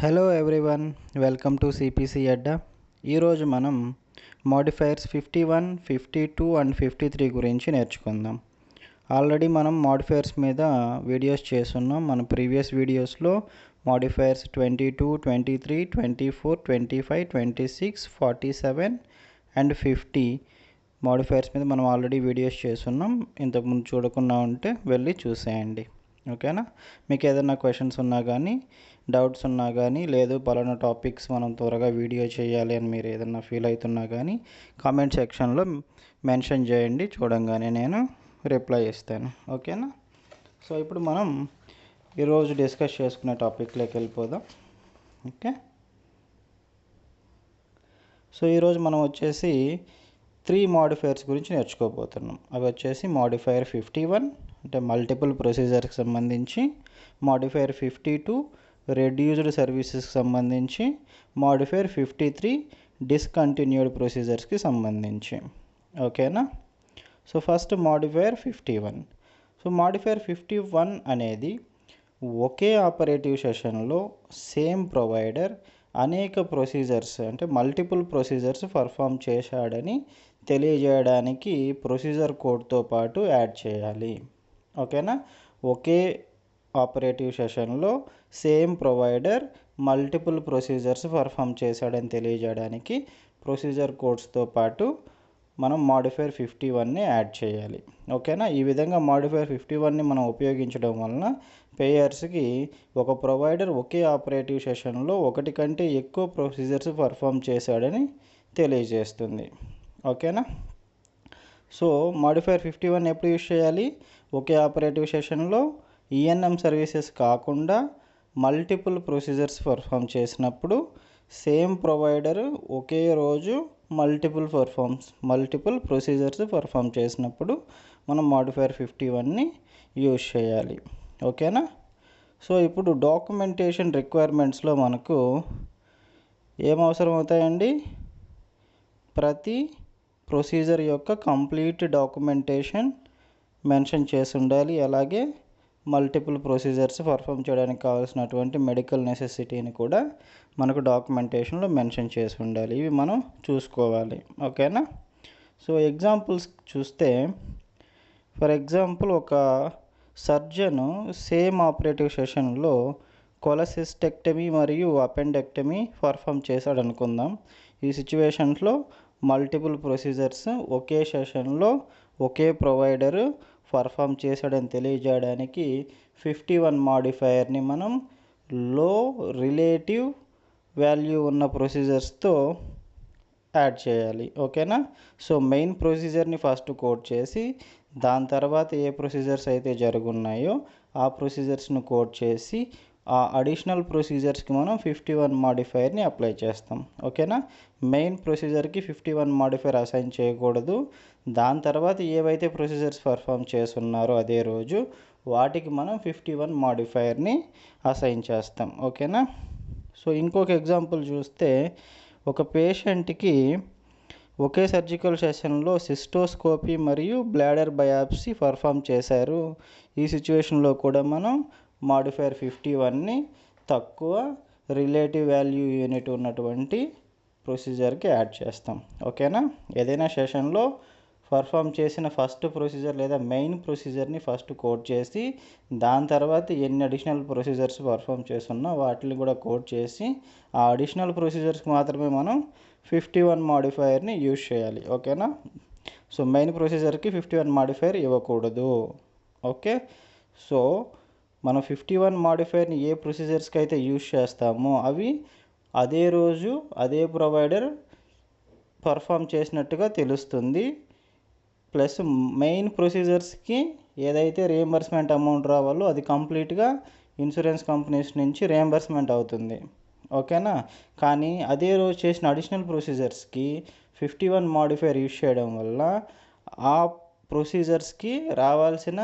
Hello everyone, welcome to CPC Adda. ఈరోజు మనం modifiers 51, 52 and 53 గురించి నేర్చుకుందాం. ఆల్రెడీ మనం మోడిఫైయర్స్ మీద వీడియోస్ చేస్తున్నాం. మన ప్రీవియస్ వీడియోస్లో మోడిఫైయర్స్ 22, 23, 24, 25, 26, 47 అండ్ 50 మోడిఫైయర్స్ మీద మనం ఆల్రెడీ వీడియోస్ చేస్తున్నాం. ఇంతకుముందు చూడకుండా ఉంటే వెళ్ళి చూసేయండి. ఓకేనా? మీకు ఏదైనా క్వశ్చన్స్ ఉన్నా కానీ, డౌట్స్ ఉన్నా కానీ, లేదు పలానా టాపిక్స్ మనం త్వరగా వీడియో చేయాలి అని మీరు ఏదైనా ఫీల్ అవుతున్నా కానీ కామెంట్ సెక్షన్లో మెన్షన్ చేయండి. చూడంగానే నేను రిప్లై ఇస్తాను. ఓకేనా? సో ఇప్పుడు మనం ఈరోజు డిస్కస్ చేసుకునే టాపిక్లోకి వెళ్ళిపోదాం. ఓకే, సో ఈరోజు మనం వచ్చేసి 3 మోడిఫైయర్స్ గురించి నేర్చుకోబోతున్నాం. అవి వచ్చేసి మోడిఫైయర్ 51 అంటే మల్టిపుల్ ప్రొసీజర్కి సంబంధించి, మోడిఫైయర్ 52 రెడ్యూస్డ్ సర్వీసెస్కి సంబంధించి, మోడిఫైయర్ 53 డిస్కంటిన్యూడ్ ప్రొసీజర్స్కి సంబంధించి. ఓకేనా? So first modifier 51. So modifier 51 అనేది ఒకే ఆపరేటివ్ సెషన్లో సేమ్ ప్రొవైడర్ అనేక ప్రొసీజర్స్ అంటే మల్టిపుల్ ప్రొసీజర్స్ పర్ఫామ్ చేశాడని తెలియజేయడానికి ప్రొసీజర్ కోడ్తో పాటు యాడ్ చేయాలి. ఓకేనా? ఒకే ఆపరేటివ్ సెషన్లో same provider multiple procedures perform చేశాడని తెలియజేయడానికి ప్రొసీజర్ కోడ్స్తో పాటు మనం మోడిఫైయర్ 51ని యాడ్ చేయాలి. ఓకేనా? ఈ విధంగా మోడిఫైయర్ 51ని మనం ఉపయోగించడం వలన పేయర్స్కి ఒక ప్రొవైడర్ ఒకే ఆపరేటివ్ సెషన్లో ఒకటి కంటే ఎక్కువ ప్రొసీజర్స్ పర్ఫామ్ చేశాడని తెలియజేస్తుంది. ఓకేనా? సో మోడిఫైయర్ 51 ఎప్పుడు యూజ్ చేయాలి? ఒకే ఆపరేటివ్ సెషన్లో ఈఎన్ఎం సర్వీసెస్ కాకుండా మల్టిపుల్ ప్రొసీజర్స్ పర్ఫామ్ చేసినప్పుడు, సేమ్ ప్రొవైడర్ ఒకే రోజు మల్టిపుల్ ప్రొసీజర్స్ పర్ఫామ్ చేసినప్పుడు మనం మోడిఫైయర్ 51ని యూజ్ చేయాలి. ఓకేనా? సో ఇప్పుడు డాక్యుమెంటేషన్ రిక్వైర్మెంట్స్లో మనకు ఏం అవసరం అవుతాయండి? ప్రతి ప్రొసీజర్ యొక్క కంప్లీట్ డాక్యుమెంటేషన్ మెన్షన్ చేసి ఉండాలి. అలాగే మల్టిపుల్ ప్రొసీజర్స్ పర్ఫామ్ చేయడానికి కావాల్సినటువంటి మెడికల్ నెసెసిటీని కూడా మనకు డాక్యుమెంటేషన్లో మెన్షన్ చేసి ఉండాలి. ఇవి మనం చూసుకోవాలి. ఓకేనా? సో ఎగ్జాంపుల్స్ చూస్తే, ఫర్ ఎగ్జాంపుల్ ఒక సర్జను సేమ్ ఆపరేటివ్ సెషన్లో కొలసిస్టెక్టమీ మరియు అపెండెక్టమీ పర్ఫామ్ చేశాడు అనుకుందాం. ఈ సిచ్యువేషన్స్లో మల్టిపుల్ ప్రొసీజర్స్ ఒకే సెషన్లో ఒకే ప్రొవైడరు పర్ఫామ్ చేశాడని తెలియజేయడానికి 51 మోడిఫైయర్ని మనం లో రిలేటివ్ వాల్యూ ఉన్న ప్రొసీజర్స్తో యాడ్ చేయాలి. ఓకేనా? సో మెయిన్ ప్రొసీజర్ని ఫస్ట్ కోడ్ చేసి, దాని తర్వాత ఏ ప్రొసీజర్స్ అయితే జరుగున్నాయో ఆ ప్రొసీజర్స్ను కోడ్ చేసి, ఆ అడిషనల్ ప్రొసీజర్స్కి మనం 51 మోడిఫైయర్ని అప్లై చేస్తాం. ఓకేనా? మెయిన్ ప్రొసీజర్కి 51 మోడిఫైయర్ అసైన్ చేయకూడదు. దాని తర్వాత ఏవైతే ప్రొసీజర్స్ పర్ఫామ్ చేస్తున్నారో అదే రోజు వాటికి మనం 51 మోడిఫైయర్ని అసైన్ చేస్తాం. ఓకేనా? సో ఇంకొక ఎగ్జాంపుల్ చూస్తే, ఒక పేషెంట్కి ఒకే సర్జికల్ సెషన్లో సిస్టోస్కోపీ మరియు బ్లాడర్ బయాప్సీ పర్ఫామ్ చేశారు. ఈ సిచ్యువేషన్లో కూడా మనం మోడిఫైయర్ 51ని తక్కువ రిలేటివ్ వాల్యూ యూనిట్ ఉన్నటువంటి ప్రొసీజర్కి యాడ్ చేస్తాం. ఓకేనా? ఏదైనా సెషన్లో పర్ఫామ్ చేసిన ఫస్ట్ ప్రొసీజర్ లేదా మెయిన్ ప్రొసీజర్ని ఫస్ట్ కోడ్ చేసి, దాని తర్వాత ఎన్ని అడిషనల్ ప్రొసీజర్స్ పర్ఫామ్ చేస్తున్నా వాటిని కూడా కోడ్ చేసి, ఆ అడిషనల్ ప్రొసీజర్స్కి మాత్రమే మనం 51 మోడిఫైయర్ని యూజ్ చేయాలి. ఓకేనా? సో మెయిన్ ప్రొసీజర్కి 51 మోడిఫైయర్ ఇవ్వకూడదు. ఓకే? సో మనం 51 మోడిఫైయర్ని ఏ ప్రొసీజర్స్కి అయితే యూజ్ చేస్తామో అవి అదే రోజు అదే ప్రొవైడర్ పర్ఫామ్ చేసినట్టుగా తెలుస్తుంది. ప్లస్ మెయిన్ ప్రొసీజర్స్కి ఏదైతే రియంబర్స్మెంట్ అమౌంట్ రావాలో అది కంప్లీట్గా ఇన్సూరెన్స్ కంపెనీస్ నుంచి రియంబర్స్మెంట్ అవుతుంది. ఓకేనా? కానీ అదే రోజు చేసిన అడిషనల్ ప్రొసీజర్స్కి 51 మోడిఫైయర్ యూజ్ చేయడం వల్ల ఆ ప్రొసీజర్స్కి రావాల్సిన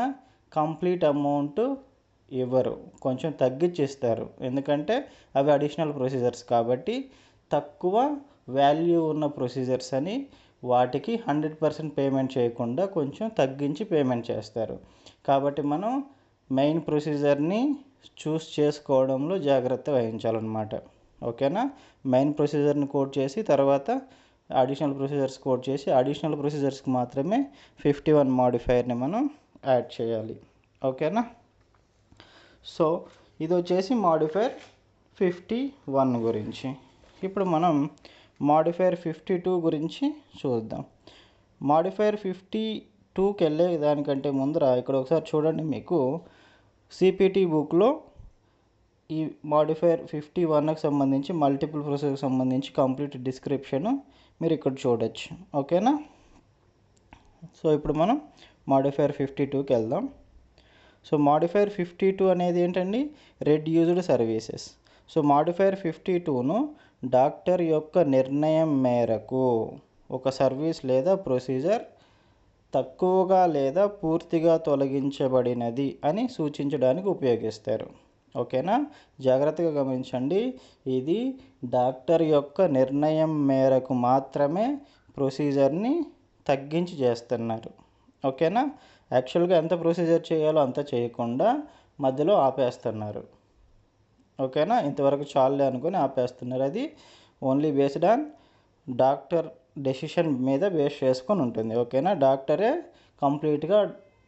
కంప్లీట్ అమౌంట్ ఇవ్వరు, కొంచెం తగ్గించిస్తారు. ఎందుకంటే అవి అడిషనల్ ప్రొసీజర్స్ కాబట్టి తక్కువ వాల్యూ ఉన్న ప్రొసీజర్స్ అని వాటికి 100% పేమెంట్ చేయకుండా కొంచెం తగ్గించి పేమెంట్ చేస్తారు. కాబట్టి మనం మెయిన్ ప్రొసీజర్ని చూస్ చేసుకోవడంలో జాగ్రత్త వహించాలన్నమాట. ఓకేనా. మెయిన్ ప్రొసీజర్ని కోడ్ చేసి తర్వాత అడిషనల్ ప్రొసీజర్స్ కోడ్ చేసి అడిషనల్ ప్రొసీజర్స్కి మాత్రమే 51 మాడిఫైయర్ని మనం యాడ్ చేయాలి. ఓకేనా. సో ఇది వచ్చేసి మాడిఫైయర్ 51 గురించి. ఇప్పుడు మనం మాడిఫైయర్ 52 గురించి చూద్దాం. మాడిఫైయర్ 52కి వెళ్ళే దానికంటే ముందర ఇక్కడ ఒకసారి చూడండి, మీకు సిపిటి బుక్లో ఈ మాడిఫైయర్ 51కి సంబంధించి మల్టిపుల్ ప్రొసెస్కి సంబంధించి కంప్లీట్ డిస్క్రిప్షన్ మీరు ఇక్కడ చూడొచ్చు. ఓకేనా. సో ఇప్పుడు మనం మాడిఫైయర్ 52కి వెళ్దాం. సో మాడిఫైయర్ 52 అనేది ఏంటండి, రెడ్యూస్డ్ సర్వీసెస్. సో మాడిఫైయర్ 52ను డాక్టర్ యొక్క నిర్ణయం మేరకు ఒక సర్వీస్ లేదా ప్రొసీజర్ తక్కువగా లేదా పూర్తిగా తొలగించబడినది అని సూచించడానికి ఉపయోగిస్తారు. ఓకేనా. జాగ్రత్తగా గమనించండి, ఇది డాక్టర్ యొక్క నిర్ణయం మేరకు మాత్రమే ప్రొసీజర్ని తగ్గించి చేస్తున్నారు. ఓకేనా. యాక్చువల్గా ఎంత ప్రొసీజర్ చేయాలో అంత చేయకుండా మధ్యలో ఆపేస్తున్నారు. ఓకేనా. ఇంతవరకు చాలే అనుకుని ఆపేస్తున్నారు. అది only based on doctor decision మీద బేస్ చేసుకొని ఉంటుంది. ఓకేనా. డాక్టరే కంప్లీట్గా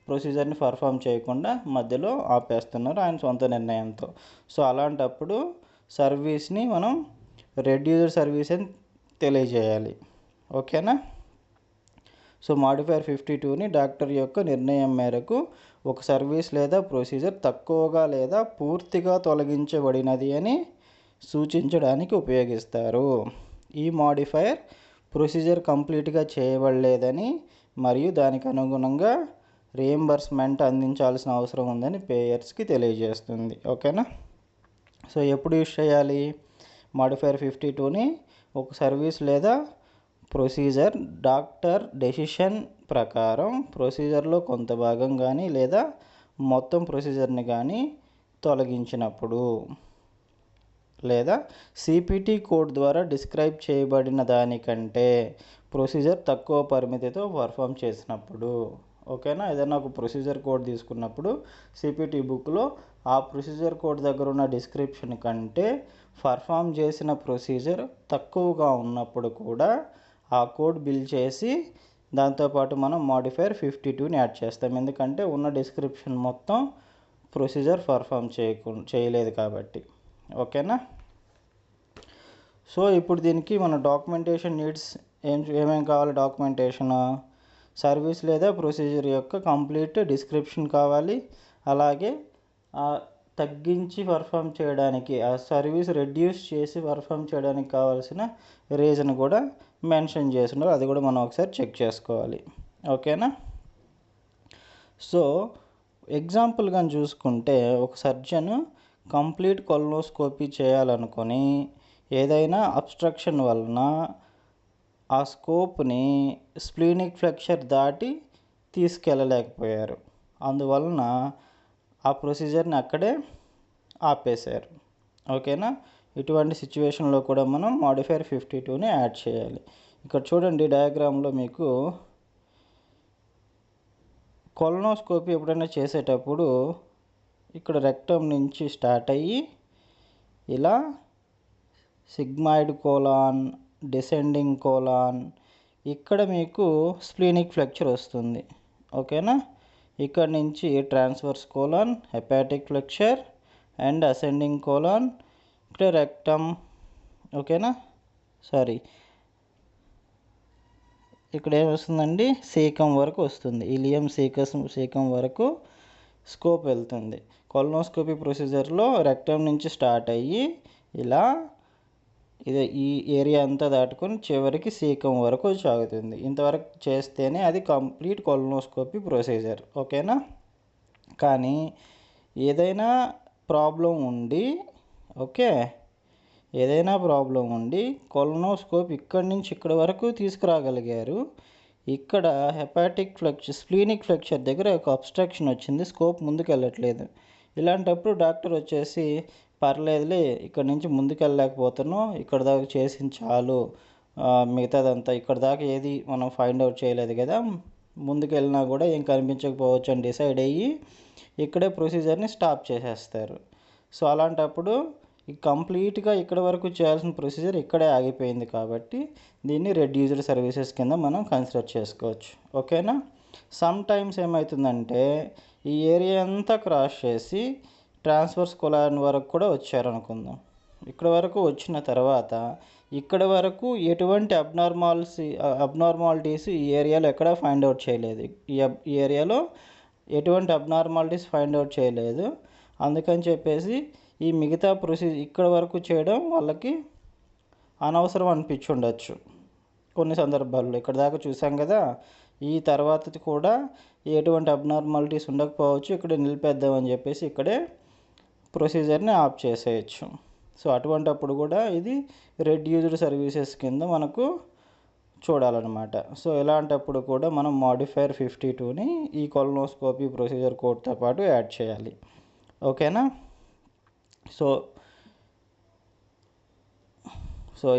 ప్రొసీజర్ని పర్ఫామ్ చేయకుండా మధ్యలో ఆపేస్తున్నారు ఆయన సొంత నిర్ణయంతో. సో అలాంటప్పుడు సర్వీస్ని మనం రెడ్యూస్డ్ సర్వీస్ అని తెలియజేయాలి. ఓకేనా. సో మాడిఫైయర్ 52ని డాక్టర్ యొక్క నిర్ణయం మేరకు ఒక సర్వీస్ లేదా ప్రొసీజర్ తక్కువగా లేదా పూర్తిగా తొలగించబడినది అని సూచించడానికి ఉపయోగిస్తారు. ఈ మాడిఫైయర్ ప్రొసీజర్ కంప్లీట్గా చేయబడలేదని మరియు దానికి అనుగుణంగా రీయింబర్స్మెంట్ అందించాల్సిన అవసరం ఉందని పేయర్స్కి తెలియజేస్తుంది. ఓకేనా. సో ఎప్పుడు యూజ్ చేయాలి మాడిఫైయర్ 52ని, ఒక సర్వీస్ లేదా ప్రొసీజర్ డాక్టర్ డెసిషన్ ప్రకారం ప్రొసీజర్లో కొంత భాగం కానీ లేదా మొత్తం ప్రొసీజర్ని కానీ తొలగించినప్పుడు, లేదా సిపిటి కోడ్ ద్వారా డిస్క్రైబ్ చేయబడిన దానికంటే ప్రొసీజర్ తక్కువ పరిమితితో పర్ఫామ్ చేసినప్పుడు. ఓకేనా. ఏదైనా ఒక ప్రొసీజర్ కోడ్ తీసుకున్నప్పుడు సిపిటి బుక్లో ఆ ప్రొసీజర్ కోడ్ దగ్గర ఉన్న డిస్క్రిప్షన్ కంటే పర్ఫామ్ చేసిన ప్రొసీజర్ తక్కువగా ఉన్నప్పుడు కూడా ఆ కోడ్ బిల్డ్ చేసి దాంతోపాటు మనం మాడిఫైయర్ 52ని యాడ్ చేస్తాం. ఎందుకంటే ఉన్న డిస్క్రిప్షన్ మొత్తం ప్రొసీజర్ పర్ఫామ్ చేయలేదు కాబట్టి. ఓకేనా. సో ఇప్పుడు దీనికి మన డాక్యుమెంటేషన్ నీడ్స్ ఏమేమి కావాలి, డాక్యుమెంటేషన్ సర్వీస్ లేదా ప్రొసీజర్ యొక్క కంప్లీట్ డిస్క్రిప్షన్ కావాలి. అలాగే తగ్గించి పర్ఫామ్ చేయడానికి ఆ సర్వీస్ రెడ్యూస్ చేసి పర్ఫామ్ చేయడానికి కావాల్సిన రీజన్ కూడా మెన్షన్ చేస్తున్నారు, అది కూడా మనం ఒకసారి చెక్ చేసుకోవాలి. ఓకేనా. సో ఎగ్జాంపుల్గా చూసుకుంటే ఒక సర్జన్ కంప్లీట్ కొలనోస్కోపీ చేయాలనుకొని ఏదైనా అబ్స్ట్రక్షన్ వలన ఆ స్కోప్ని స్ప్లీనిక్ ఫ్లెక్చర్ దాటి తీసుకెళ్ళలేకపోయారు. అందువలన ఆ ప్రొసీజర్ని అక్కడే ఆపేశారు. ఓకేనా. ఇటువంటి సిచ్యువేషన్లో కూడా మనం మాడిఫైయర్ 52ని యాడ్ చేయాలి. ఇక్కడ చూడండి డయాగ్రామ్లో మీకు కొలనోస్కోపీ ఎప్పుడైనా చేసేటప్పుడు ఇక్కడ రెక్టమ్ నుంచి స్టార్ట్ అయ్యి ఇలా సిగ్మాయిడ్ కోలాన్, డిసెండింగ్ కోలాన్, ఇక్కడ మీకు స్ప్లీనిక్ ఫ్లెక్చర్ వస్తుంది. ఓకేనా. ఇక్కడ నుంచి transverse colon, hepatic flexure and ascending colon, ఇక్కడ రెక్టమ్. ఓకేనా. ఇక్కడ ఏమొస్తుందండి, సీకం వరకు వస్తుంది. ఇలియం సీకం వరకు స్కోప్ వెళ్తుంది. కొలనోస్కోపీ ప్రొసీజర్లో రెక్టమ్ నుంచి స్టార్ట్ అయ్యి ఇలా ఈ ఏరియా అంతా దాటుకొని చివరికి సీకం వరకు సాగుతుంది. ఇంతవరకు చేస్తేనే అది కంప్లీట్ కొలనోస్కోపీ ప్రొసీజర్. ఓకేనా. కానీ ఏదైనా ప్రాబ్లం ఉండి కొలనోస్కోప్ ఇక్కడి నుంచి ఇక్కడ వరకు తీసుకురాగలిగారు. ఇక్కడ హెపాటిక్ ఫ్లెక్చర్, స్ప్లీనిక్ ఫ్లెక్చర్ దగ్గర ఒక అబ్స్ట్రక్షన్ వచ్చింది, స్కోప్ ముందుకు వెళ్ళట్లేదు. ఇలాంటప్పుడు డాక్టర్ వచ్చేసి పర్లేదులే ఇక్కడ నుంచి ముందుకు వెళ్ళలేకపోతున్నాం, ఇక్కడ దాకా చేసింది చాలు, మిగతాదంతా ఇక్కడ దాకా ఏది మనం ఫైండ్ అవుట్ చేయలేదు కదా, ముందుకు వెళ్ళినా కూడా ఏం కనిపించకపోవచ్చు అని డిసైడ్ అయ్యి ఇక్కడే ప్రొసీజర్ని స్టాప్ చేసేస్తారు. సో అలాంటప్పుడు కంప్లీట్గా ఇక్కడ వరకు చేయాల్సిన ప్రొసీజర్ ఇక్కడే ఆగిపోయింది కాబట్టి దీన్ని రెడ్యూస్డ్ సర్వీసెస్ కింద మనం కన్సిడర్ చేసుకోవచ్చు. ఓకేనా. సమ్ టైమ్స్ ఏమవుతుందంటే ఈ ఏరియా అంతా క్రాస్ చేసి ట్రాన్స్వర్స్ కొలాన్ వరకు కూడా వచ్చారనుకుందాం. ఇక్కడ వరకు వచ్చిన తర్వాత ఇక్కడ వరకు ఎటువంటి అబ్నార్మాలిటీస్ ఈ ఏరియాలో ఎక్కడా ఫైండ్ అవుట్ చేయలేదు. ఈ ఏరియాలో ఎటువంటి అబ్నార్మాలిటీస్ ఫైండ్ అవుట్ చేయలేదు. అందుకని చెప్పేసి ఈ మిగతా ప్రొసీజర్ ఇక్కడ వరకు చేయడం వాళ్ళకి అనవసరం అనిపించి ఉండొచ్చు కొన్ని సందర్భాల్లో. ఇక్కడ దాకా చూసాం కదా, ఈ తర్వాత కూడా ఎటువంటి అబ్నార్మాలిటీస్ ఉండకపోవచ్చు, ఇక్కడ నిలిపేద్దామని చెప్పేసి ఇక్కడే ప్రొసీజర్ని ఆఫ్ చేసేయచ్చు. సో అటువంటప్పుడు కూడా ఇది రెడ్యూస్డ్ సర్వీసెస్ కింద మనకు చూడాలన్నమాట. సో ఇలాంటప్పుడు కూడా మనం మాడిఫైయర్ 52ని ఈ కొలనోస్కోపీ ప్రొసీజర్ కోడ్తో పాటు యాడ్ చేయాలి. ఓకేనా. సో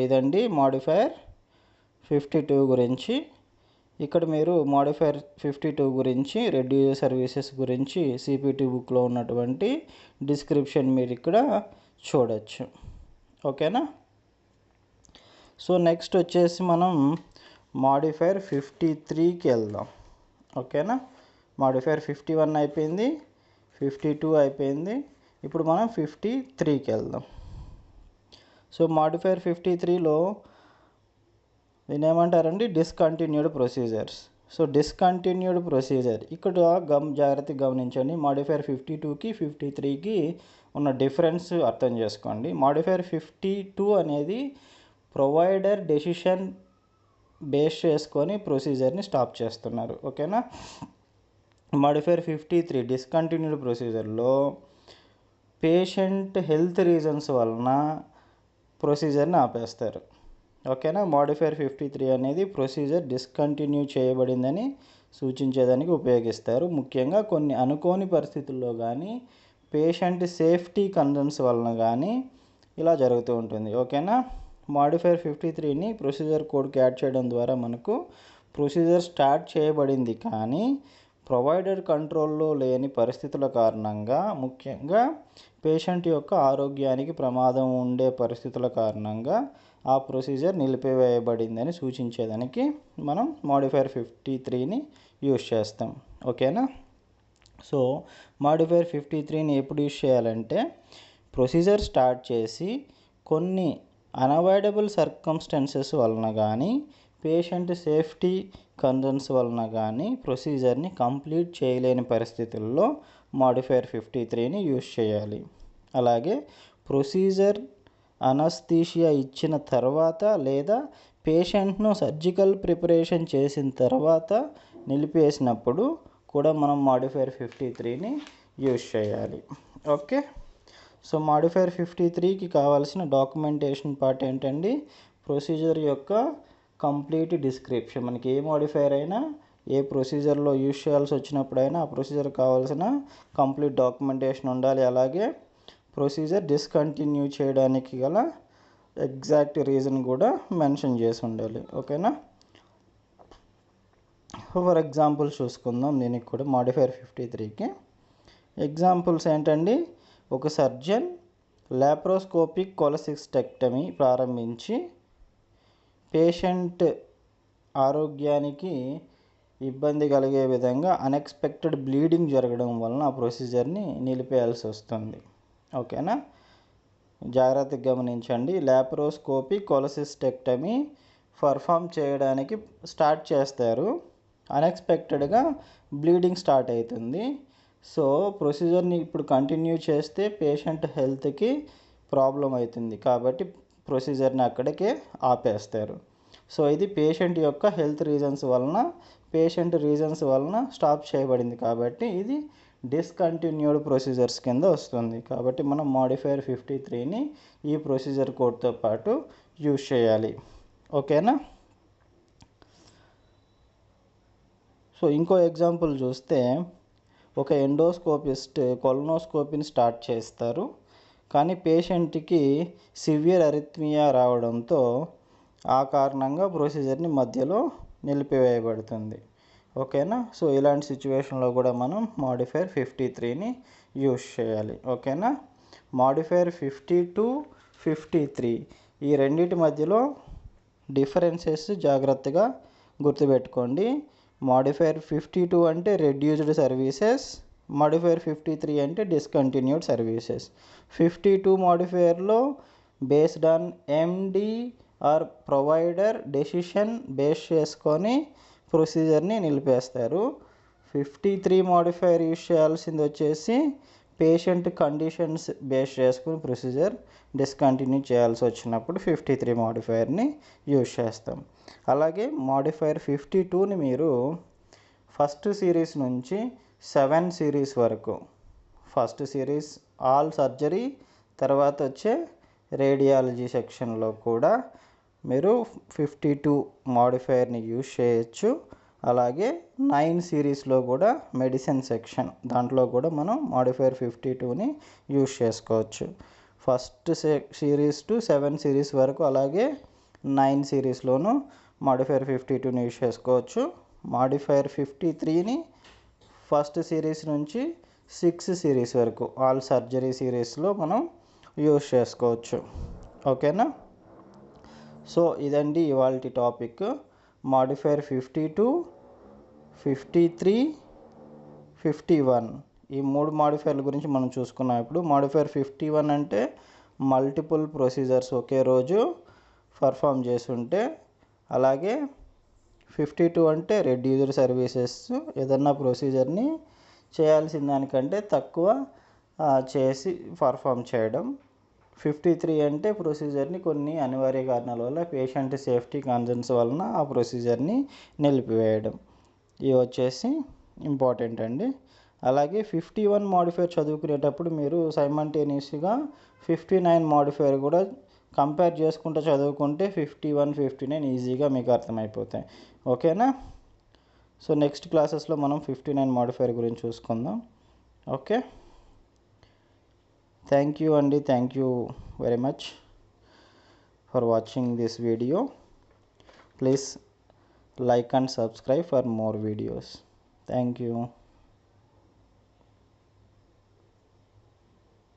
ఇదండి మాడిఫైయర్ 52 గురించి. ఇక్కడ మీరు మాడిఫైయర్ 52 గురించి రెడ్యూస్డ్ సర్వీసెస్ గురించి CPT బుక్లో ఉన్నటువంటి డిస్క్రిప్షన్ మీరు ఇక్కడ చూడొచ్చు. ఓకేనా. సో నెక్స్ట్ వచ్చేసి మనం మాడిఫైయర్ 53కి వెళ్దాం. ఓకేనా. మాడిఫైయర్ 51 అయిపోయింది, 52 అయిపోయింది, ఇప్పుడు మనం 53కి వెళ్దాం. సో మాడిఫైయర్ 53లో దీని ఏమంటారండి, discontinued procedures. So discontinued procedure ఇక్కడ జాగ్రత్తగా గమనించండి. మాడిఫైయర్ 52కి 53కి ఉన్న డిఫరెన్స్ అర్థం చేసుకోండి. మాడిఫైయర్ 52 అనేది ప్రొవైడర్ డెసిషన్ బేస్ చేసుకొని ప్రొసీజర్ని స్టాప్ చేస్తున్నారు. ఓకేనా. మాడిఫైయర్ 53 డిస్కంటిన్యూడ్ ప్రొసీజర్లో పేషెంట్ హెల్త్ రీజన్స్ వలన ప్రొసీజర్ని ఆపేస్తారు. ఓకేనా. మాడిఫైయర్ 53 అనేది ప్రొసీజర్ డిస్కంటిన్యూ చేయబడిందని సూచించేదానికి ఉపయోగిస్తారు. ముఖ్యంగా కొన్ని అనుకోని పరిస్థితుల్లో కానీ పేషెంట్ సేఫ్టీ కన్సర్న్స్ వలన కానీ ఇలా జరుగుతూ ఉంటుంది. ఓకేనా. మాడిఫైయర్ 53ని ప్రొసీజర్ కోడ్కి యాడ్ చేయడం ద్వారా మనకు ప్రొసీజర్ స్టార్ట్ చేయబడింది కానీ ప్రొవైడర్ కంట్రోల్లో లేని పరిస్థితుల కారణంగా, ముఖ్యంగా పేషెంట్ యొక్క ఆరోగ్యానికి ప్రమాదం ఉండే పరిస్థితుల కారణంగా ఆ ప్రొసీజర్ నిలిపివేయబడిందని సూచించేదానికి మనం మాడిఫైయర్ 53ని యూజ్ చేస్తాం. ఓకేనా. సో మాడిఫైయర్ 53ని ఎప్పుడు యూజ్ చేయాలంటే ప్రొసీజర్ స్టార్ట్ చేసి కొన్ని అన్అవాయిడబుల్ సర్కమ్స్టెన్సెస్ వలన కానీ పేషెంట్ సేఫ్టీ కన్సర్న్స్ వలన కానీ ప్రొసీజర్ని కంప్లీట్ చేయలేని పరిస్థితుల్లో మాడిఫైయర్ 53ని యూజ్ చేయాలి. అలాగే ప్రొసీజర్ అనస్థీషియా ఇచ్చిన తర్వాత లేదా పేషెంట్ను సర్జికల్ ప్రిపరేషన్ చేసిన తర్వాత నిలిపేసినప్పుడు కూడా మనం మాడిఫైయర్ 53ని యూజ్ చేయాలి. ఓకే. సో మాడిఫైయర్ 53కి కావాల్సిన డాక్యుమెంటేషన్ పార్ట్ ఏంటండి, ప్రొసీజర్ యొక్క కంప్లీట్ డిస్క్రిప్షన్. మనకి ఏ మాడిఫైయర్ అయినా ఏ ప్రొసీజర్లో యూజ్ చేయాల్సి వచ్చినప్పుడైనా ఆ ప్రొసీజర్ కావాల్సిన కంప్లీట్ డాక్యుమెంటేషన్ ఉండాలి. అలాగే ప్రొసీజర్ డిస్కంటిన్యూ చేయడానికి గల ఎగ్జాక్ట్ రీజన్ కూడా మెన్షన్ చేసి ఉండాలి. ఓకేనా. ఫర్ ఎగ్జాంపుల్ చూసుకుందాం దీనికి కూడా మాడిఫైయర్ 53కి. ఎగ్జాంపుల్స్ ఏంటండి, ఒక సర్జన్ లాప్రోస్కోపిక్ కొలసిస్టెక్టమీ ప్రారంభించి పేషెంట్ ఆరోగ్యానికి ఇబ్బంది కలిగే విధంగా అన్ఎక్స్పెక్టెడ్ బ్లీడింగ్ జరగడం వలన ఆ ప్రొసీజర్ని నిలిపేయాల్సి వస్తుంది. ఓకేనా. జాగ్రత్తగా గమనించండి. లాప్రోస్కోపిక్ కొలసిస్టెక్టమీ పర్ఫామ్ చేయడానికి స్టార్ట్ చేస్తారు, అన్ఎక్స్పెక్టెడ్గా బ్లీడింగ్ స్టార్ట్ అవుతుంది. సో ప్రొసీజర్ని ఇప్పుడు కంటిన్యూ చేస్తే పేషెంట్ హెల్త్కి ప్రాబ్లం అవుతుంది కాబట్టి ప్రొసీజర్ని అక్కడికే ఆపేస్తారు. సో ఇది పేషెంట్ యొక్క హెల్త్ రీజన్స్ వలన స్టాప్ చేయబడింది కాబట్టి ఇది డిస్కంటిన్యూడ్ ప్రొసీజర్స్ కింద వస్తుంది. కాబట్టి మనం మాడిఫైయర్ 53ని ఈ ప్రొసీజర్ కోడ్తో పాటు యూజ్ చేయాలి. ఓకేనా. సో ఇంకో ఎగ్జాంపుల్ చూస్తే ఒక ఎండోస్కోపిస్ట్ కొలనోస్కోపీని స్టార్ట్ చేస్తారు కానీ పేషెంట్కి సివియర్ అరిథ్మియా రావడంతో ఆ కారణంగా ప్రొసీజర్ని మధ్యలో నిలిపివేయబడుతుంది. ఓకేనా. సో ఇలాంటి సిచ్యువేషన్లో కూడా మనం మాడిఫైయర్ 53ని యూజ్ చేయాలి. ఓకేనా. మాడిఫైయర్ 52, 53 ఈ రెండింటి మధ్యలో డిఫరెన్సెస్ జాగ్రత్తగా గుర్తుపెట్టుకోండి. మాడిఫైయర్ 52 అంటే రెడ్యూస్డ్ సర్వీసెస్, మాడిఫైయర్ 53 అంటే డిస్కంటిన్యూడ్ సర్వీసెస్. 52 మాడిఫైయర్లో based on MD or provider decision base చేసుకొని ప్రొసీజర్ని నిలిపేస్తారు. 53 మాడిఫైయర్ యూజ్ చేయాల్సింది వచ్చేసి పేషెంట్ కండిషన్స్ బేస్ చేసుకుని ప్రొసీజర్ డిస్కంటిన్యూ చేయాల్సి వచ్చినప్పుడు 53 మాడిఫైయర్ని యూజ్ చేస్తాం. అలాగే మాడిఫైయర్ 52ని మీరు ఫస్ట్ సిరీస్ నుంచి 7 సిరీస్ వరకు, ఫస్ట్ సిరీస్ ఆల్ సర్జరీ, తర్వాత వచ్చే రేడియాలజీ సెక్షన్లో కూడా మీరు 52 మాడిఫైయర్ని యూజ్ చేయొచ్చు. అలాగే 9 సిరీస్లో కూడా మెడిసిన్ సెక్షన్, దాంట్లో కూడా మనం మాడిఫైయర్ 52ని యూజ్ చేసుకోవచ్చు. ఫస్ట్ సిరీస్ టు 7 సిరీస్ వరకు, అలాగే 9 సిరీస్లోనూ మాడిఫైయర్ 52ని యూజ్ చేసుకోవచ్చు. మాడిఫైయర్ 53ని ఫస్ట్ సిరీస్ నుంచి 6 సిరీస్ వరకు ఆల్ సర్జరీ సిరీస్లో మనం యూజ్ చేసుకోవచ్చు. ఓకేనా? సో ఇదండి ఇవాల్టి టాపిక్. మాడిఫైయర్ 52, 53, 51 ఈ 3 మాడిఫైయర్ల గురించి మనం చూసుకున్నాం. ఇప్పుడు మాడిఫైయర్ 51 అంటే మల్టిపుల్ ప్రొసీజర్స్ ఒకే రోజు పర్ఫామ్ చేస్తుంటే, అలాగే 52 అంటే రెడ్యూస్డ్ సర్వీసెస్, ఏదన్నా ప్రొసీజర్ని చేయాల్సిన దానికంటే తక్కువ చేసి పర్ఫామ్ చేయడం. 53 అంటే ప్రొసీజర్ని కొన్ని అనివార్య కారణాల వల్ల పేషెంట్ సేఫ్టీ కన్సర్న్స్ వలన ఆ ప్రొసీజర్ని నిలిపివేయడం. ఇవి వచ్చేసి ఇంపార్టెంట్ అండి. అలాగే 51 మాడిఫైయర్ చదువుకునేటప్పుడు మీరు సైమల్టేనియస్గా 59 మాడిఫైయర్ కూడా కంపేర్ చేసుకుంటూ చదువుకుంటే 51, 59 ఈజీగా మీకు అర్థమైపోతాయి. ఓకేనా? సో నెక్స్ట్ క్లాసెస్లో మనం 59 మాడిఫైయర్ గురించి చూసుకుందాం. ఓకే, థ్యాంక్ యూ అండి. Thank you very much for watching this video. Please like and subscribe for more videos. Thank you.